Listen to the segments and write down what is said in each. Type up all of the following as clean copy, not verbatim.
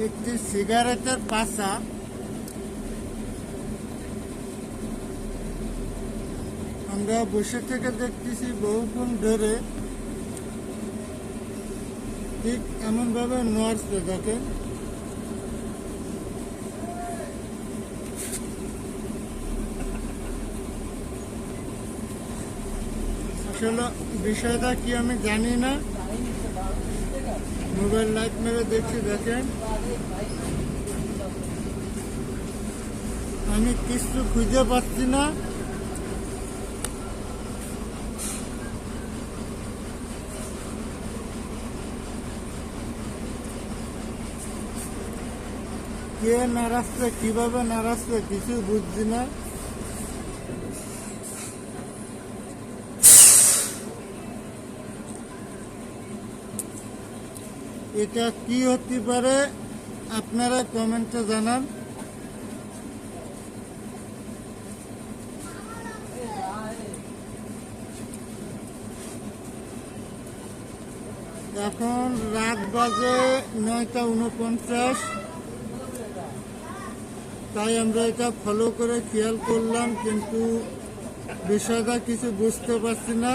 একটি সিগারেটের পাশা আমরা বসে থেকে দেখতেছি বহুক্ষণ ধরে ঠিক এমনভাবে নড়ছে। দেখেন আসলে বিষয়টা কি আমি জানি না, মোবাইল লাইট মেরে দেখছি। দেখেন আমি কিছু খুঁজে পাচ্ছি না। কে নাড়াচ্ছে, কিভাবে নাড়াচ্ছে কিছু বুঝছি না। এটা কি হতে পারে আপনারা কমেন্টে জানান। এখন রাত বাজে 9:49, তাই আমরা এটা ফলো করে খেয়াল করলাম, কিন্তু বিষয়টা কিছু বুঝতে পারছি না।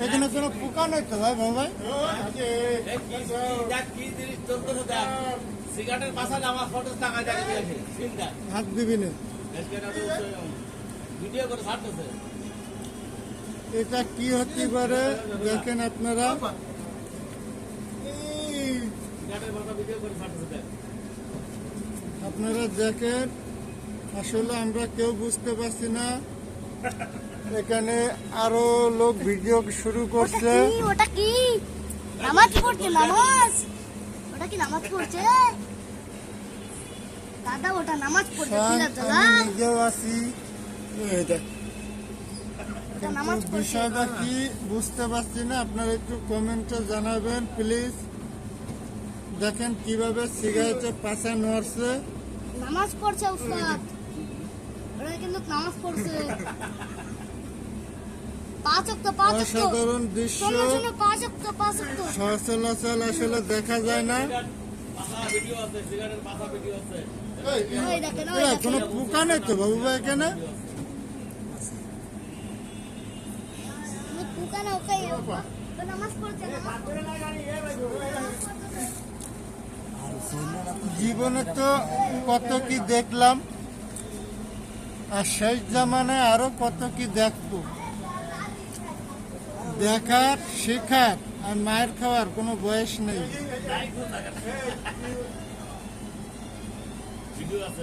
এখানে কোনো পোকা নেই তো ভাই? ভাই হাত দিবি না, এটা কি হতে পারে দেখেন আপনারা। আপনারা দেখেন, আসলে আমরা কেউ বুঝতে পারছি না। এখানে আরো লোক ভিডিও শুরু করছে। ওটা কি নামাজ পড়ছে? নামাজ? ওটা কি নামাজ পড়ছে দাদা? ওটা নামাজ পড়ছে। আমি নিজেও আছি, বিষয়টা কি বুঝতে পারছি না। আপনারা একটু কমেন্টে জানাবেন প্লিজ। দেখেন কিভাবে সিগারেটের পাশা নড়ছে। নামাজ পড়ছে উস্তাদ, ওরা কিন্তু নামাজ পড়ছে। অসাধারণ দৃশ্য, সচলাচল আসলে দেখা যায় না। কোনো পোকা নেই তো বাবু ভাই এখানে? জীবনে তো কত কি দেখলাম, আর শেষ জামানায় আরো কত কি দেখবো। দেখার, শেখার আর মায়ের খাওয়ার কোনো বয়স নেই। ভিডিও আছে।